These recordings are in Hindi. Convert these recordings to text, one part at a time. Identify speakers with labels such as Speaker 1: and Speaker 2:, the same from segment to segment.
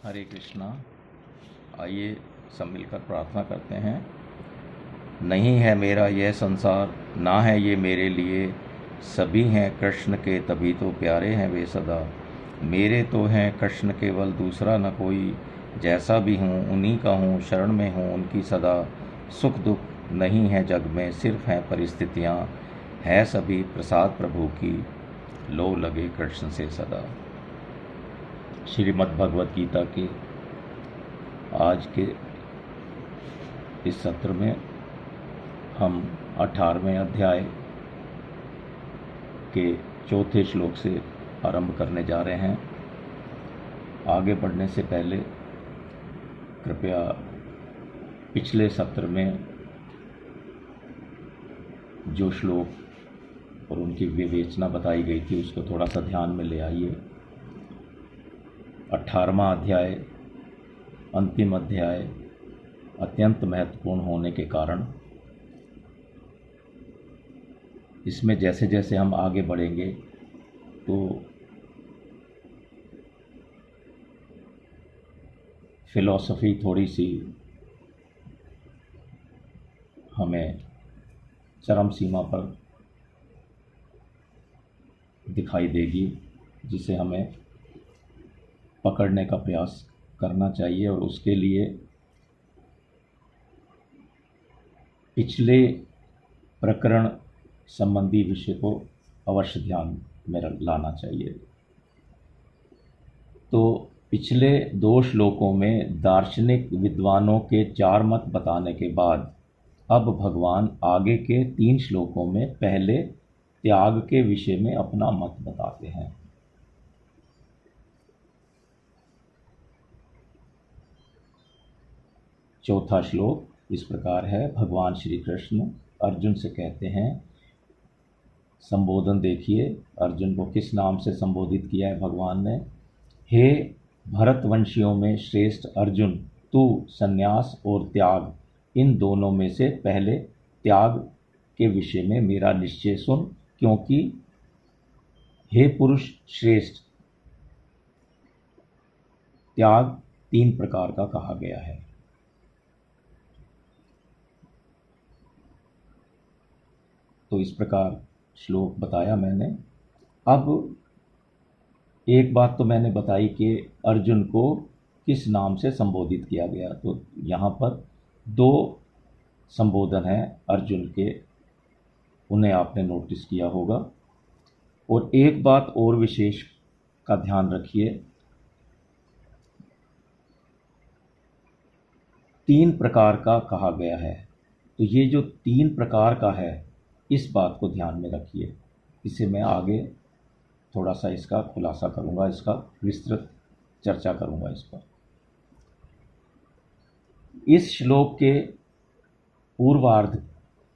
Speaker 1: हरे कृष्णा। आइए सब मिलकर प्रार्थना करते हैं। नहीं है मेरा यह संसार, ना है ये मेरे लिए, सभी हैं कृष्ण के तभी तो प्यारे हैं वे सदा। मेरे तो हैं कृष्ण केवल दूसरा न कोई, जैसा भी हूँ उन्हीं का हूँ, शरण में हूँ उनकी सदा। सुख दुख नहीं है जग में, सिर्फ हैं परिस्थितियाँ, है सभी प्रसाद प्रभु की, लो लगे कृष्ण से सदा। श्रीमद् भगवद गीता के आज के इस सत्र में हम 18वें अध्याय के चौथे श्लोक से आरंभ करने जा रहे हैं। आगे बढ़ने से पहले कृपया पिछले सत्र में जो श्लोक और उनकी विवेचना बताई गई थी उसको थोड़ा सा ध्यान में ले आइए। 18वां अध्याय अंतिम अध्याय अत्यंत महत्वपूर्ण होने के कारण इसमें जैसे जैसे हम आगे बढ़ेंगे तो फिलॉसफी थोड़ी सी हमें चरम सीमा पर दिखाई देगी, जिसे हमें पकड़ने का प्रयास करना चाहिए। और उसके लिए पिछले प्रकरण संबंधी विषय को अवश्य ध्यान में लाना चाहिए। तो पिछले 2 श्लोकों में दार्शनिक विद्वानों के 4 मत बताने के बाद अब भगवान आगे के 3 श्लोकों में पहले त्याग के विषय में अपना मत बताते हैं। चौथा श्लोक इस प्रकार है। भगवान श्री कृष्ण अर्जुन से कहते हैं, संबोधन देखिए, अर्जुन को किस नाम से संबोधित किया है भगवान ने। हे भरतवंशियों में श्रेष्ठ अर्जुन, तू संन्यास और त्याग इन दोनों में से पहले त्याग के विषय में मेरा निश्चय सुन, क्योंकि हे पुरुष श्रेष्ठ, त्याग 3 प्रकार का कहा गया है। तो इस प्रकार श्लोक बताया मैंने। अब एक बात तो मैंने बताई कि अर्जुन को किस नाम से संबोधित किया गया। तो यहाँ पर 2 संबोधन हैं अर्जुन के, उन्हें आपने नोटिस किया होगा। और एक बात और विशेष का ध्यान रखिए, 3 प्रकार का कहा गया है। तो ये जो 3 प्रकार का है, इस बात को ध्यान में रखिए। इसे मैं आगे थोड़ा सा इसका खुलासा करूंगा, इसका विस्तृत चर्चा करूंगा इस पर। इस श्लोक के पूर्वार्ध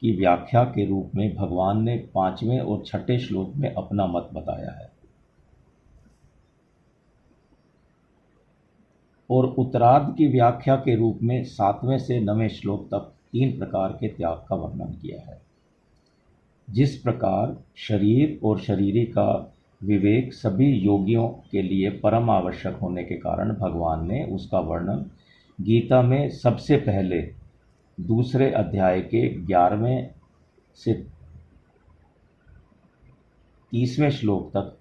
Speaker 1: की व्याख्या के रूप में भगवान ने 5वें और 6ठे श्लोक में अपना मत बताया है, और उत्तरार्ध की व्याख्या के रूप में 7वें से 9वें श्लोक तक 3 प्रकार के त्याग का वर्णन किया है। जिस प्रकार शरीर और शरीरी का विवेक सभी योगियों के लिए परम आवश्यक होने के कारण भगवान ने उसका वर्णन गीता में सबसे पहले 2 अध्याय के 11वें से 30वें श्लोक तक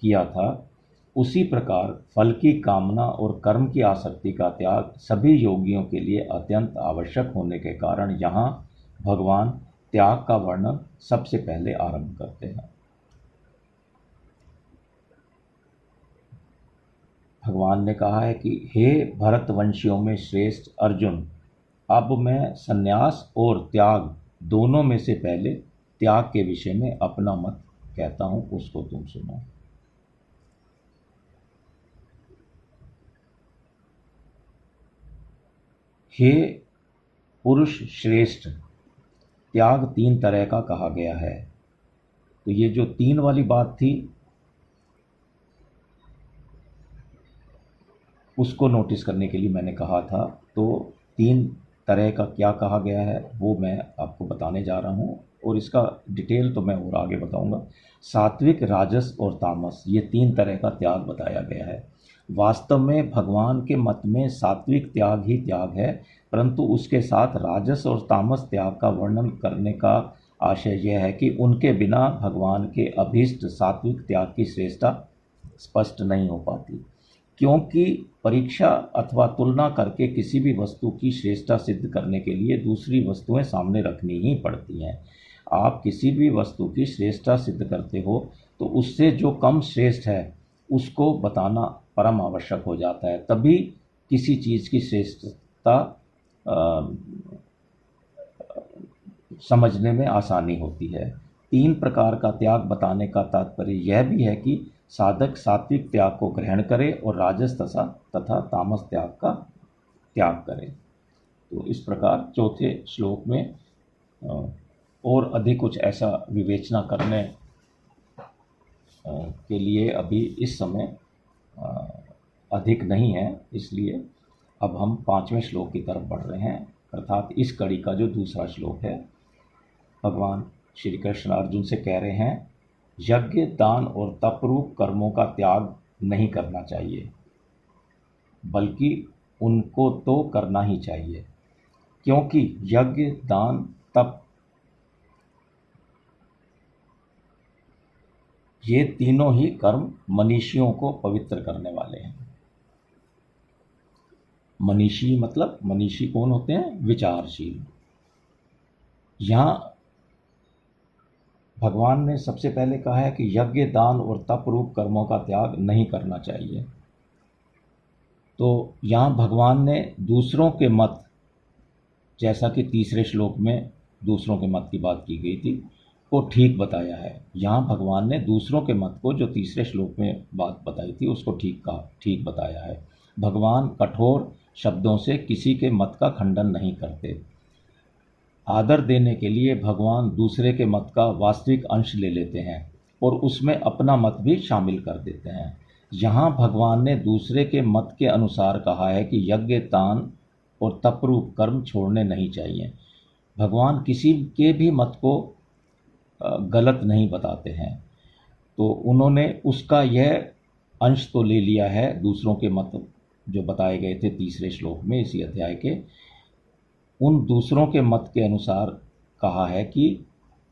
Speaker 1: किया था, उसी प्रकार फल की कामना और कर्म की आसक्ति का त्याग सभी योगियों के लिए अत्यंत आवश्यक होने के कारण यहाँ भगवान त्याग का वर्णन सबसे पहले आरंभ करते हैं। भगवान ने कहा है कि हे भरतवंशियों में श्रेष्ठ अर्जुन, अब मैं संन्यास और त्याग दोनों में से पहले त्याग के विषय में अपना मत कहता हूं, उसको तुम सुनो। हे पुरुष श्रेष्ठ, त्याग 3 तरह का कहा गया है। तो ये जो 3 वाली बात थी उसको नोटिस करने के लिए मैंने कहा था। तो 3 तरह का क्या कहा गया है वो मैं आपको बताने जा रहा हूँ, और इसका डिटेल तो मैं और आगे बताऊंगा। सात्विक, राजस और तामस, ये 3 तरह का त्याग बताया गया है। वास्तव में भगवान के मत में सात्विक त्याग ही त्याग है, परंतु उसके साथ राजस और तामस त्याग का वर्णन करने का आशय यह है कि उनके बिना भगवान के अभीष्ट सात्विक त्याग की श्रेष्ठता स्पष्ट नहीं हो पाती, क्योंकि परीक्षा अथवा तुलना करके किसी भी वस्तु की श्रेष्ठता सिद्ध करने के लिए दूसरी वस्तुएं सामने रखनी ही पड़ती हैं। आप किसी भी वस्तु की श्रेष्ठता सिद्ध करते हो तो उससे जो कम श्रेष्ठ है उसको बताना परम आवश्यक हो जाता है, तभी किसी चीज़ की श्रेष्ठता समझने में आसानी होती है। 3 प्रकार का त्याग बताने का तात्पर्य यह भी है कि साधक सात्विक त्याग को ग्रहण करे और राजस तथा तामस त्याग का त्याग करे। तो इस प्रकार चौथे श्लोक में और अधिक कुछ ऐसा विवेचना करने के लिए अभी इस समय अधिक नहीं है, इसलिए अब हम 5वें श्लोक की तरफ बढ़ रहे हैं, अर्थात इस कड़ी का जो दूसरा श्लोक है। भगवान श्री कृष्ण अर्जुन से कह रहे हैं, यज्ञ दान और तपरूप कर्मों का त्याग नहीं करना चाहिए, बल्कि उनको तो करना ही चाहिए, क्योंकि यज्ञ दान तप ये तीनों ही कर्म मनीषियों को पवित्र करने वाले हैं। मनीषी मतलब मनीषी कौन होते हैं? विचारशील। यहाँ भगवान ने सबसे पहले कहा है कि यज्ञ दान और तप रूप कर्मों का त्याग नहीं करना चाहिए। तो यहाँ भगवान ने दूसरों के मत, जैसा कि तीसरे श्लोक में दूसरों के मत की बात की गई थी, को ठीक बताया है। यहाँ भगवान ने दूसरों के मत को, जो तीसरे श्लोक में बात बताई थी, उसको ठीक बताया है। भगवान कठोर शब्दों से किसी के मत का खंडन नहीं करते। आदर देने के लिए भगवान दूसरे के मत का वास्तविक अंश ले लेते हैं और उसमें अपना मत भी शामिल कर देते हैं। यहाँ भगवान ने दूसरे के मत के अनुसार कहा है कि यज्ञ दान और तपरूप कर्म छोड़ने नहीं चाहिए। भगवान किसी के भी मत को गलत नहीं बताते हैं, तो उन्होंने उसका यह अंश तो ले लिया है, दूसरों के मत जो बताए गए थे तीसरे श्लोक में इसी अध्याय के, उन दूसरों के मत के अनुसार कहा है कि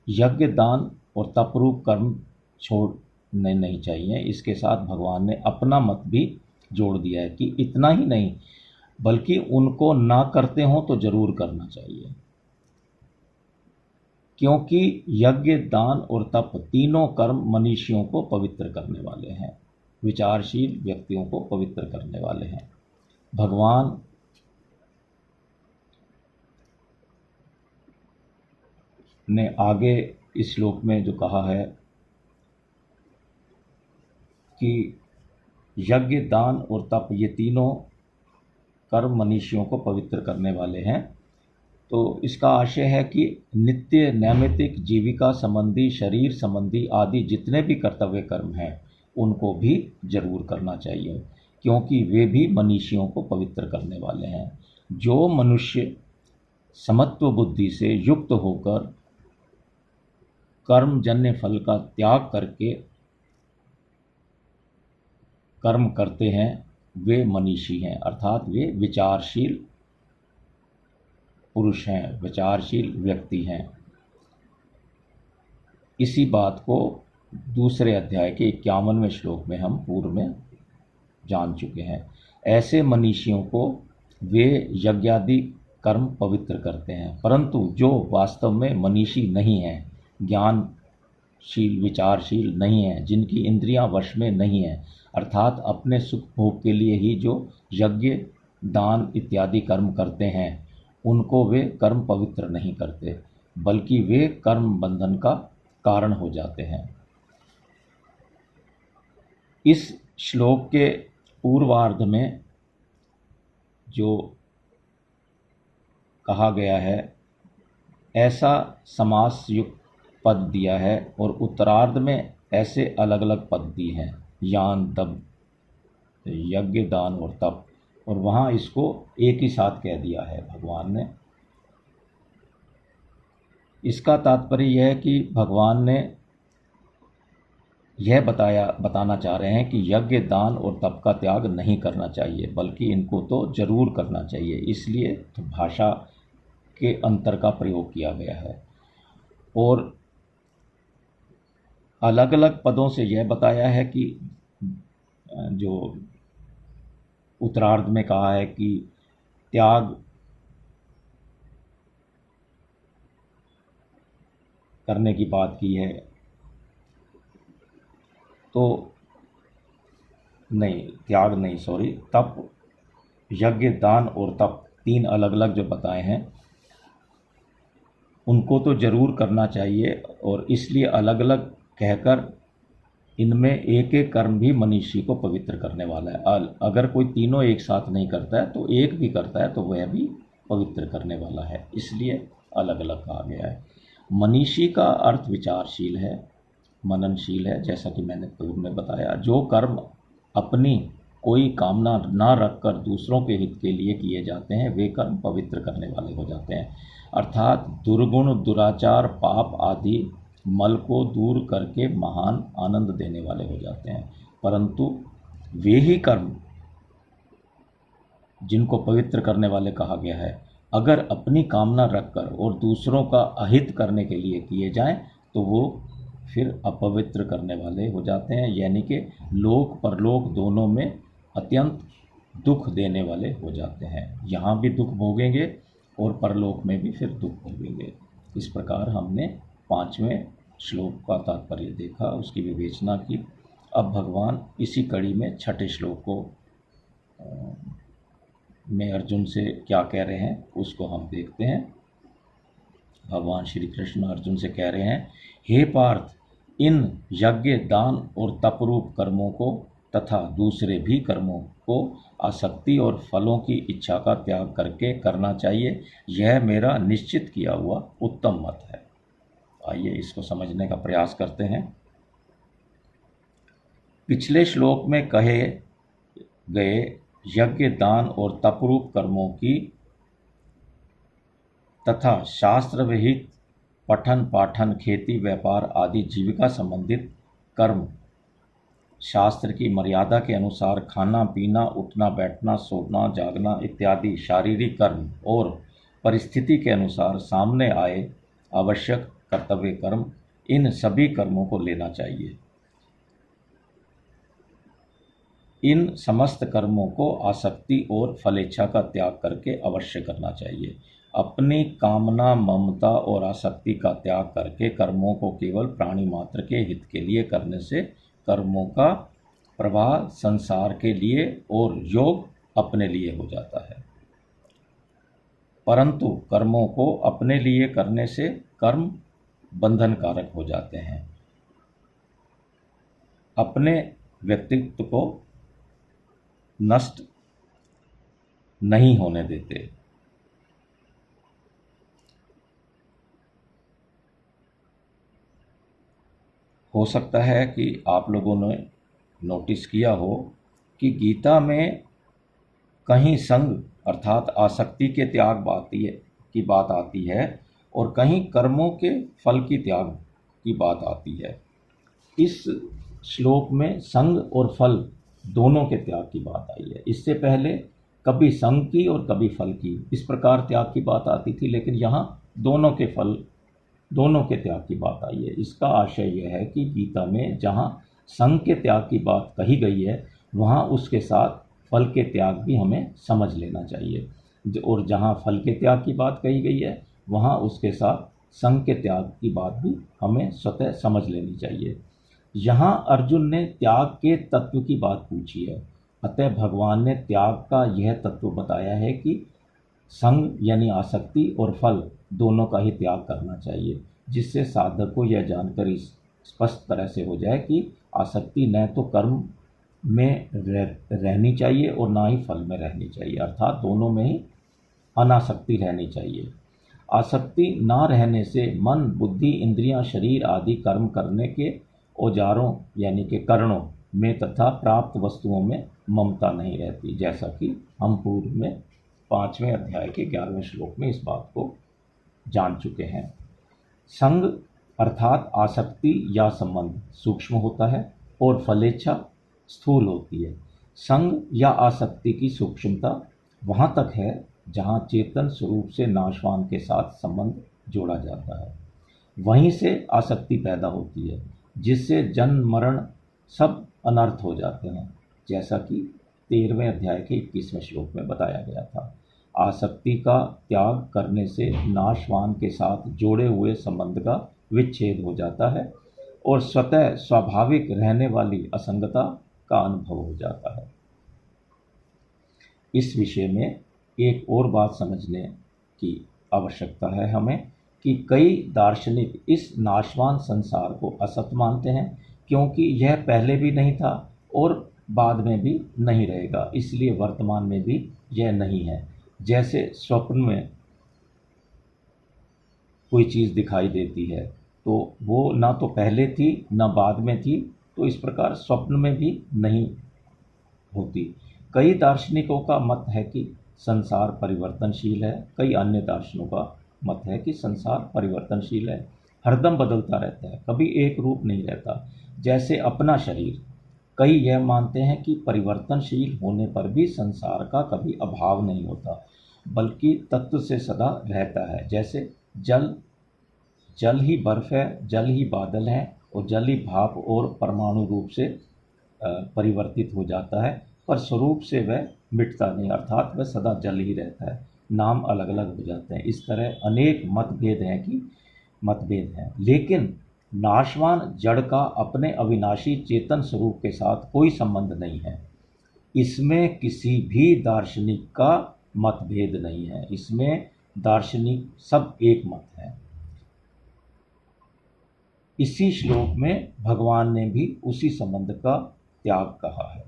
Speaker 1: यज्ञ दान और तपरूप कर्म छोड़ने नहीं चाहिए। इसके साथ भगवान ने अपना मत भी जोड़ दिया है कि इतना ही नहीं, बल्कि उनको ना करते हो तो जरूर करना चाहिए, क्योंकि यज्ञ दान और तप तीनों कर्म मनुष्यों को पवित्र करने वाले हैं, विचारशील व्यक्तियों को पवित्र करने वाले हैं। भगवान ने आगे इस श्लोक में जो कहा है कि यज्ञ दान और तप ये तीनों कर्म मनुष्यों को पवित्र करने वाले हैं, तो इसका आशय है कि नित्य नैमित्तिक जीविका संबंधी, शरीर संबंधी आदि जितने भी कर्तव्य कर्म हैं उनको भी जरूर करना चाहिए, क्योंकि वे भी मनुष्यों को पवित्र करने वाले हैं। जो मनुष्य समत्व बुद्धि से युक्त होकर कर्मजन्य फल का त्याग करके कर्म करते हैं वे मनीषी हैं, अर्थात वे विचारशील पुरुष हैं, विचारशील व्यक्ति हैं। इसी बात को दूसरे अध्याय के 51वें श्लोक में हम पूर्व में जान चुके हैं। ऐसे मनीषियों को वे यज्ञादि कर्म पवित्र करते हैं, परंतु जो वास्तव में मनीषी नहीं हैं, ज्ञानशील विचारशील नहीं है, जिनकी इंद्रियां वश में नहीं है, अर्थात अपने सुख भोग के लिए ही जो यज्ञ दान इत्यादि कर्म करते हैं, उनको वे कर्म पवित्र नहीं करते, बल्कि वे कर्म बंधन का कारण हो जाते हैं। इस श्लोक के पूर्वार्ध में जो कहा गया है ऐसा समास युक्त पद दिया है और उत्तरार्ध में ऐसे अलग अलग पद दिए हैं, यान तप, यज्ञ दान और तप, और वहाँ इसको एक ही साथ कह दिया है भगवान ने। इसका तात्पर्य यह है कि भगवान ने यह बताना चाह रहे हैं कि यज्ञ, दान और तप का त्याग नहीं करना चाहिए, बल्कि इनको तो जरूर करना चाहिए। इसलिए तो भाषा के अंतर का प्रयोग किया गया है। और अलग अलग पदों से यह बताया है कि जो उत्तरार्ध में कहा है कि त्याग करने की बात की है, तो नहीं, त्याग नहीं, सॉरी, तप, यज्ञ, दान और तप, तीन अलग अलग जो बताए हैं उनको तो जरूर करना चाहिए। और इसलिए अलग अलग कहकर इनमें एक एक कर्म भी मनुष्य को पवित्र करने वाला है। अगर कोई तीनों एक साथ नहीं करता है तो एक भी करता है तो वह भी पवित्र करने वाला है, इसलिए अलग अलग कहा गया है। मनीषी का अर्थ विचारशील है, मननशील है, जैसा कि मैंने पूर्व में बताया। जो कर्म अपनी कोई कामना ना रखकर दूसरों के हित के लिए किए जाते हैं वे कर्म पवित्र करने वाले हो जाते हैं। अर्थात दुर्गुण, दुराचार, पाप आदि मल को दूर करके महान आनंद देने वाले हो जाते हैं। परंतु वे ही कर्म जिनको पवित्र करने वाले कहा गया है, अगर अपनी कामना रखकर और दूसरों का अहित करने के लिए किए जाएं तो वो फिर अपवित्र करने वाले हो जाते हैं, यानी कि लोक परलोक दोनों में अत्यंत दुख देने वाले हो जाते हैं। यहाँ भी दुख भोगेंगे और परलोक में भी फिर दुख भोगेंगे। इस प्रकार हमने 5वें श्लोक का तात्पर्य देखा, उसकी विवेचना की। अब भगवान इसी कड़ी में 6ठे श्लोक को में अर्जुन से क्या कह रहे हैं उसको हम देखते हैं। भगवान श्री कृष्ण अर्जुन से कह रहे हैं, हे पार्थ, इन यज्ञ, दान और तपरूप कर्मों को तथा दूसरे भी कर्मों को आसक्ति और फलों की इच्छा का त्याग करके करना चाहिए। यह मेरा निश्चित किया हुआ उत्तम मत है। आइए इसको समझने का प्रयास करते हैं। पिछले श्लोक में कहे गए यज्ञ, दान और तपरूप कर्मों की तथा शास्त्र विहित पठन पाठन, खेती, व्यापार आदि जीविका संबंधित कर्म, शास्त्र की मर्यादा के अनुसार खाना पीना, उठना बैठना, सोना जागना इत्यादि शारीरिक कर्म और परिस्थिति के अनुसार सामने आए आवश्यक कर्तव्य कर्म, इन सभी कर्मों को लेना चाहिए। इन समस्त कर्मों को आसक्ति और फलेच्छा का त्याग करके अवश्य करना चाहिए। अपनी कामना, ममता और आसक्ति का त्याग करके कर्मों को केवल प्राणी मात्र के हित के लिए करने से कर्मों का प्रवाह संसार के लिए और योग अपने लिए हो जाता है। परंतु कर्मों को अपने लिए करने से कर्म बंधन कारक हो जाते हैं, अपने व्यक्तित्व को नष्ट नहीं होने देते। हो सकता है कि आप लोगों ने नोटिस किया हो कि गीता में कहीं संग अर्थात आसक्ति के त्याग की बात आती है और कहीं कर्मों के फल की त्याग की बात आती है। इस श्लोक में संग और फल दोनों के त्याग की बात आई है। इससे पहले कभी संग की और कभी फल की इस प्रकार त्याग की बात आती थी, लेकिन यहाँ दोनों के फल, दोनों के त्याग की बात आई है। इसका आशय यह है कि गीता में जहाँ संग के त्याग की बात कही गई है वहाँ उसके साथ फल के त्याग भी हमें समझ लेना चाहिए, और जहाँ फल के त्याग की बात कही गई है वहाँ उसके साथ संग के त्याग की बात भी हमें स्वतः समझ लेनी चाहिए। यहाँ अर्जुन ने त्याग के तत्व की बात पूछी है, अतः भगवान ने त्याग का यह तत्व बताया है कि संग यानी आसक्ति और फल दोनों का ही त्याग करना चाहिए, जिससे साधक को यह जानकारी स्पष्ट तरह से हो जाए कि आसक्ति न तो कर्म में रहनी चाहिए और ना ही फल में रहनी चाहिए, अर्थात दोनों में ही अनासक्ति रहनी चाहिए। आसक्ति ना रहने से मन, बुद्धि, इंद्रियां, शरीर आदि कर्म करने के औजारों यानी कि करणों में तथा प्राप्त वस्तुओं में ममता नहीं रहती, जैसा कि हम पूर्व में 5वें अध्याय के 11वें श्लोक में इस बात को जान चुके हैं। संग अर्थात आसक्ति या संबंध सूक्ष्म होता है और फलेच्छा स्थूल होती है। संग या आसक्ति की सूक्ष्मता वहाँ तक है जहाँ चेतन स्वरूप से नाशवान के साथ संबंध जोड़ा जाता है, वहीं से आसक्ति पैदा होती है, जिससे जन्म मरण सब अनर्थ हो जाते हैं, जैसा कि 13वें अध्याय के 21वें श्लोक में बताया गया था। आसक्ति का त्याग करने से नाशवान के साथ जोड़े हुए संबंध का विच्छेद हो जाता है और स्वतः स्वाभाविक रहने वाली असंगता का अनुभव हो जाता है। इस विषय में एक और बात समझने की आवश्यकता है हमें कि कई दार्शनिक इस नाशवान संसार को असत मानते हैं, क्योंकि यह पहले भी नहीं था और बाद में भी नहीं रहेगा, इसलिए वर्तमान में भी यह नहीं है। जैसे स्वप्न में कोई चीज़ दिखाई देती है तो वो ना तो पहले थी ना बाद में थी, तो इस प्रकार स्वप्न में भी नहीं होती। कई दार्शनिकों का मत है कि संसार परिवर्तनशील है, कई अन्य दार्शनिकों का मत है कि संसार परिवर्तनशील है, हरदम बदलता रहता है, कभी एक रूप नहीं रहता। जैसे अपना शरीर, कई यह मानते हैं कि परिवर्तनशील होने पर भी संसार का कभी अभाव नहीं होता, बल्कि तत्व से सदा रहता है। जैसे जल ही बर्फ है, जल ही बादल है और जल ही भाप और परमाणु रूप से परिवर्तित हो जाता है, पर स्वरूप से वह मिटता नहीं, अर्थात वह सदा जल ही रहता है। नाम अलग अलग हो जाते हैं। इस तरह अनेक मतभेद हैं, लेकिन नाशवान जड़ का अपने अविनाशी चेतन स्वरूप के साथ कोई संबंध नहीं है। इसमें किसी भी दार्शनिक का मतभेद नहीं है, इसमें दार्शनिक सब एक मत है। इसी श्लोक में भगवान ने भी उसी संबंध का त्याग कहा है।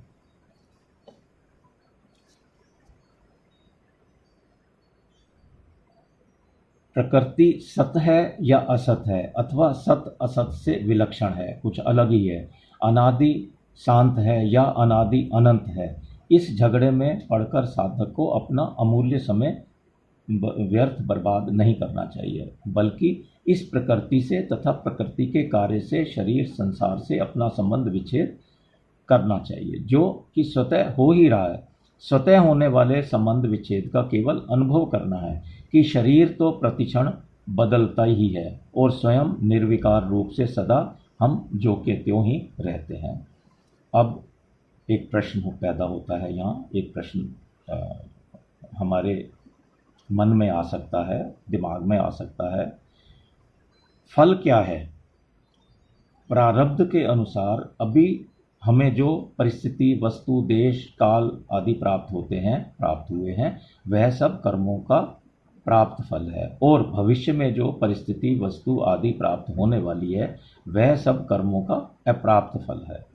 Speaker 1: प्रकृति सत है या असत है, अथवा सत असत से विलक्षण है, कुछ अलग ही है। अनादि शांत है या अनादि अनंत है। इस झगड़े में पढ़कर साधक को अपना अमूल्य समय व्यर्थ बर्बाद नहीं करना चाहिए, बल्कि इस प्रकृति से तथा प्रकृति के कार्य से शरीर संसार से अपना संबंध विच्छेद करना चाहिए, जो कि स्वतः हो ही रहा है। स्वतः होने वाले संबंध विच्छेद का केवल अनुभव करना है कि शरीर तो प्रतिक्षण बदलता ही है और स्वयं निर्विकार रूप से सदा हम जो के त्यों ही रहते हैं। अब एक प्रश्न पैदा होता है, यहाँ एक प्रश्न हमारे मन में आ सकता है, दिमाग में आ सकता है, फल क्या है? प्रारब्ध के अनुसार अभी हमें जो परिस्थिति, वस्तु, देश, काल आदि प्राप्त हुए हैं, वह सब कर्मों का प्राप्त फल है, और भविष्य में जो परिस्थिति, वस्तु आदि प्राप्त होने वाली है, वह सब कर्मों का अप्राप्त फल है।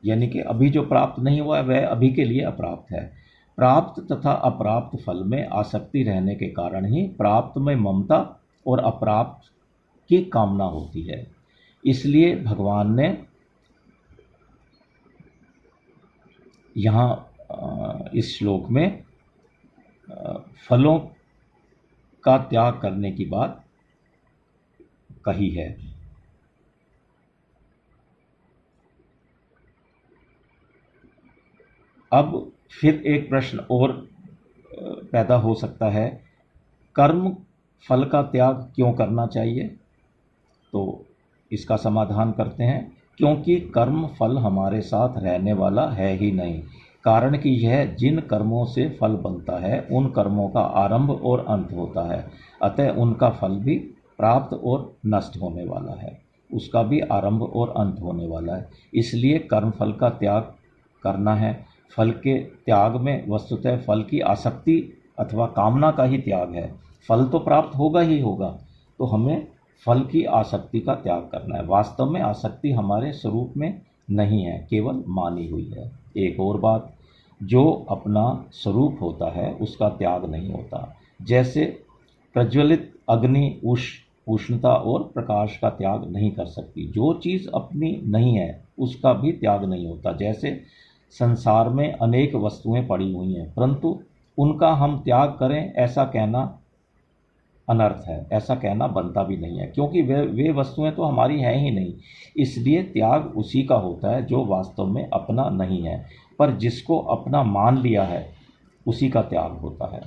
Speaker 1: यानी कि अभी जो प्राप्त नहीं हुआ है वह अभी के लिए अप्राप्त है। प्राप्त तथा अप्राप्त फल में आसक्ति रहने के कारण ही प्राप्त में ममता और अप्राप्त की कामना होती है। इसलिए भगवान ने यहाँ इस श्लोक में फलों का त्याग करने की बात कही है। अब फिर एक प्रश्न और पैदा हो सकता है, कर्म फल का त्याग क्यों करना चाहिए? तो इसका समाधान करते हैं, क्योंकि कर्म फल हमारे साथ रहने वाला है ही नहीं। कारण कि यह जिन कर्मों से फल बनता है उन कर्मों का आरंभ और अंत होता है, अतः उनका फल भी प्राप्त और नष्ट होने वाला है, उसका भी आरंभ और अंत होने वाला है। इसलिए कर्म फल का त्याग करना है। फल के त्याग में वस्तुतः फल की आसक्ति अथवा कामना का ही त्याग है। फल तो प्राप्त होगा ही होगा, तो हमें फल की आसक्ति का त्याग करना है। वास्तव में आसक्ति हमारे स्वरूप में नहीं है, केवल मानी हुई है। एक और बात, जो अपना स्वरूप होता है उसका त्याग नहीं होता। जैसे प्रज्वलित अग्नि उष्णता और प्रकाश का त्याग नहीं कर सकती, जो चीज़ अपनी नहीं है उसका भी त्याग नहीं होता। जैसे संसार में अनेक वस्तुएं पड़ी हुई हैं, परंतु उनका हम त्याग करें ऐसा कहना अनर्थ है, ऐसा कहना बनता भी नहीं है, क्योंकि वे वस्तुएं तो हमारी हैं ही नहीं। इसलिए त्याग उसी का होता है जो वास्तव में अपना नहीं है, पर जिसको अपना मान लिया है उसी का त्याग होता है।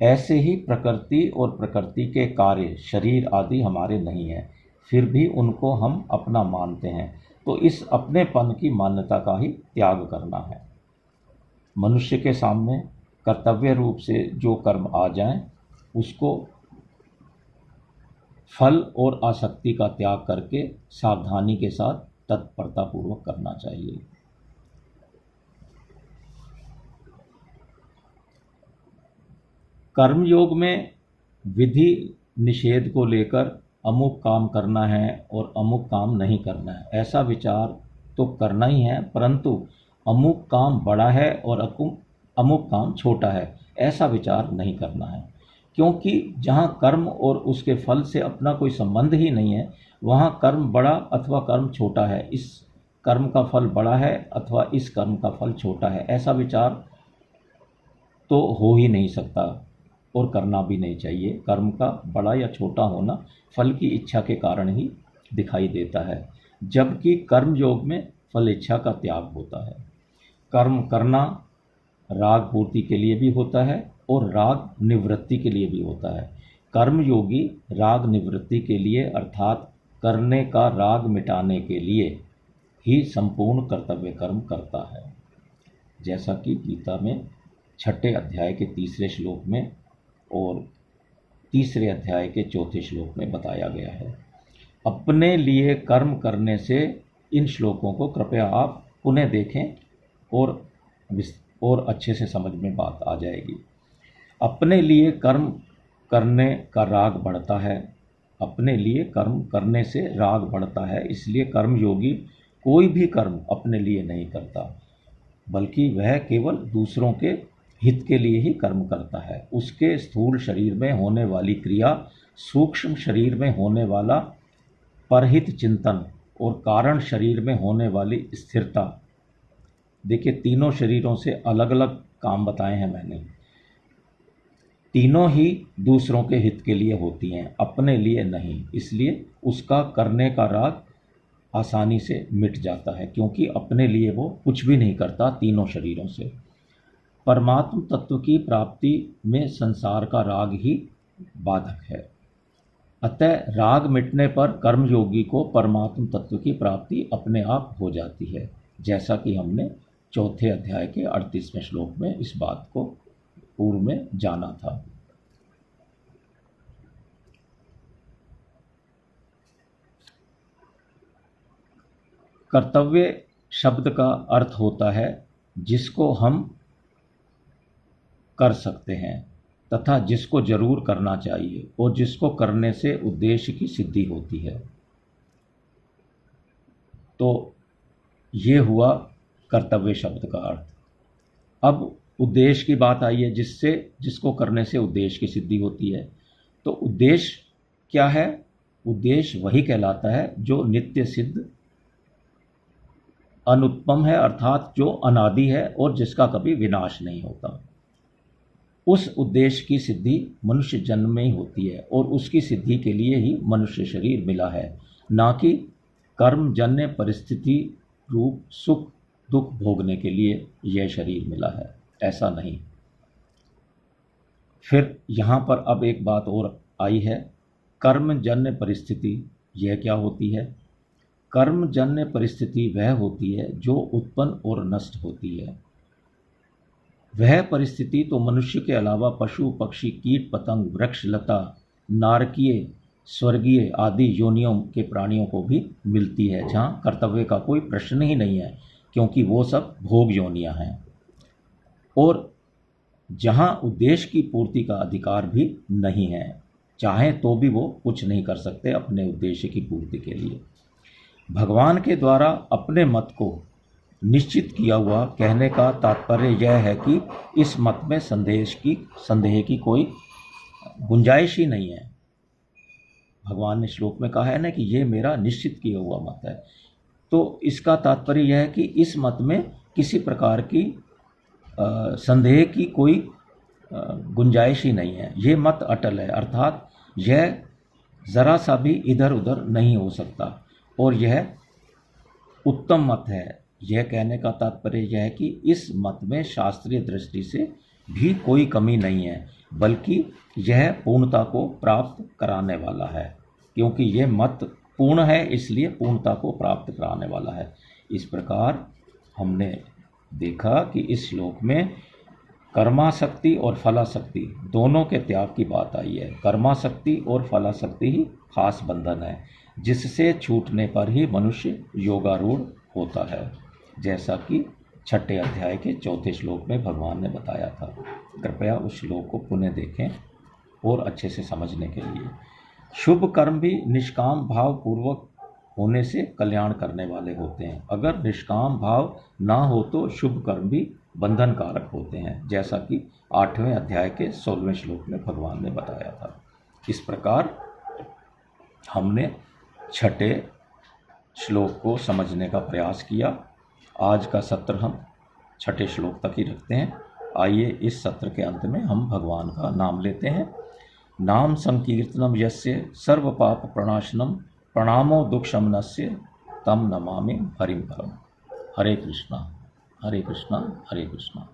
Speaker 1: ऐसे ही प्रकृति और प्रकृति के कार्य, शरीर आदि हमारे नहीं हैं, फिर भी उनको हम अपना मानते हैं, तो इस अपनेपन की मान्यता का ही त्याग करना है। मनुष्य के सामने कर्तव्य रूप से जो कर्म आ जाएं, उसको फल और आसक्ति का त्याग करके सावधानी के साथ तत्परतापूर्वक करना चाहिए। कर्मयोग में विधि निषेध को लेकर अमुक काम करना है और अमुक काम नहीं करना है, ऐसा विचार तो करना ही है, परंतु अमुक काम बड़ा है और अमुक काम छोटा है, ऐसा विचार नहीं करना है। क्योंकि जहाँ कर्म और उसके फल से अपना कोई संबंध ही नहीं है, वहाँ कर्म बड़ा अथवा कर्म छोटा है, इस कर्म का फल बड़ा है अथवा इस कर्म का फल छोटा है, ऐसा विचार तो हो ही नहीं सकता और करना भी नहीं चाहिए। कर्म का बड़ा या छोटा होना फल की इच्छा के कारण ही दिखाई देता है, जबकि कर्म योग में फल इच्छा का त्याग होता है। कर्म करना राग पूर्ति के लिए भी होता है और राग निवृत्ति के लिए भी होता है। कर्म योगी राग निवृत्ति के लिए अर्थात करने का राग मिटाने के लिए ही संपूर्ण कर्तव्य कर्म करता है, जैसा कि गीता में 6 अध्याय के 3 श्लोक में और 3 अध्याय के 4 श्लोक में बताया गया है। अपने लिए कर्म करने से, इन श्लोकों को कृपया आप पुनः देखें और अच्छे से समझ में बात आ जाएगी। अपने लिए कर्म करने का राग बढ़ता है, अपने लिए कर्म करने से राग बढ़ता है, इसलिए कर्मयोगी कोई भी कर्म अपने लिए नहीं करता, बल्कि वह केवल दूसरों के हित के लिए ही कर्म करता है। उसके स्थूल शरीर में होने वाली क्रिया, सूक्ष्म शरीर में होने वाला परहित चिंतन और कारण शरीर में होने वाली स्थिरता, देखिए तीनों शरीरों से अलग अलग काम बताए हैं मैंने, तीनों ही दूसरों के हित के लिए होती हैं, अपने लिए नहीं। इसलिए उसका करने का राग आसानी से मिट जाता है, क्योंकि अपने लिए वो कुछ भी नहीं करता तीनों शरीरों से। परमात्म तत्व की प्राप्ति में संसार का राग ही बाधक है। अतः राग मिटने पर कर्मयोगी को परमात्म तत्व की प्राप्ति अपने आप हो जाती है, जैसा कि हमने 4 अध्याय के 38वें श्लोक में इस बात को पूर्व में जाना था। कर्तव्य शब्द का अर्थ होता है जिसको हम कर सकते हैं तथा जिसको जरूर करना चाहिए और जिसको करने से उद्देश्य की सिद्धि होती है। तो ये हुआ कर्तव्य शब्द का अर्थ। अब उद्देश्य की बात आई है, जिसको करने से उद्देश्य की सिद्धि होती है। तो उद्देश्य क्या है? उद्देश्य वही कहलाता है जो नित्य सिद्ध अनुत्पम है, अर्थात जो अनादि है और जिसका कभी विनाश नहीं होता। उस उद्देश्य की सिद्धि मनुष्य जन्म में ही होती है और उसकी सिद्धि के लिए ही मनुष्य शरीर मिला है, ना कि कर्मजन्य परिस्थिति रूप सुख दुख भोगने के लिए यह शरीर मिला है, ऐसा नहीं। फिर यहाँ पर अब एक बात और आई है, कर्मजन्य परिस्थिति यह क्या होती है? कर्मजन्य परिस्थिति वह होती है जो उत्पन्न और नष्ट होती है। वह परिस्थिति तो मनुष्य के अलावा पशु पक्षी कीट पतंग वृक्ष लता नारकीय स्वर्गीय आदि योनियों के प्राणियों को भी मिलती है, जहाँ कर्तव्य का कोई प्रश्न ही नहीं है, क्योंकि वो सब भोग योनियाँ हैं, और जहाँ उद्देश्य की पूर्ति का अधिकार भी नहीं है, चाहें तो भी वो कुछ नहीं कर सकते अपने उद्देश्य की पूर्ति के लिए। भगवान के द्वारा अपने मत को निश्चित किया हुआ कहने का तात्पर्य यह है कि इस मत में संदेह की कोई गुंजाइश ही नहीं है। भगवान ने श्लोक में कहा है ना कि ये मेरा निश्चित किया हुआ मत है, तो इसका तात्पर्य यह है कि इस मत में किसी प्रकार की संदेह की कोई गुंजाइश ही नहीं है। ये मत अटल है, अर्थात यह ज़रा सा भी इधर उधर नहीं हो सकता और यह उत्तम मत है। यह कहने का तात्पर्य यह है कि इस मत में शास्त्रीय दृष्टि से भी कोई कमी नहीं है, बल्कि यह पूर्णता को प्राप्त कराने वाला है। क्योंकि यह मत पूर्ण है, इसलिए पूर्णता को प्राप्त कराने वाला है। इस प्रकार हमने देखा कि इस श्लोक में कर्मासक्ति और फलासक्ति दोनों के त्याग की बात आई है। कर्मासक्ति और फलासक्ति ही खास बंधन है, जिससे छूटने पर ही मनुष्य योगारूढ़ होता है, जैसा कि 6 अध्याय के 4 श्लोक में भगवान ने बताया था। कृपया उस श्लोक को पुनः देखें और अच्छे से समझने के लिए। शुभ कर्म भी निष्काम भाव पूर्वक होने से कल्याण करने वाले होते हैं। अगर निष्काम भाव ना हो तो शुभ कर्म भी बंधन कारक होते हैं, जैसा कि 8वें अध्याय के 16वें श्लोक में भगवान ने बताया था। इस प्रकार हमने 6 श्लोक को समझने का प्रयास किया। आज का सत्र हम 6 श्लोक तक ही रखते हैं। आइए इस सत्र के अंत में हम भगवान का नाम लेते हैं। नाम संकीर्तनम यस्य सर्व पाप प्रणाशनम प्रणामो दुख शमनस्य तम नमामि हरिम परम। हरे कृष्णा हरे कृष्णा हरे कृष्णा।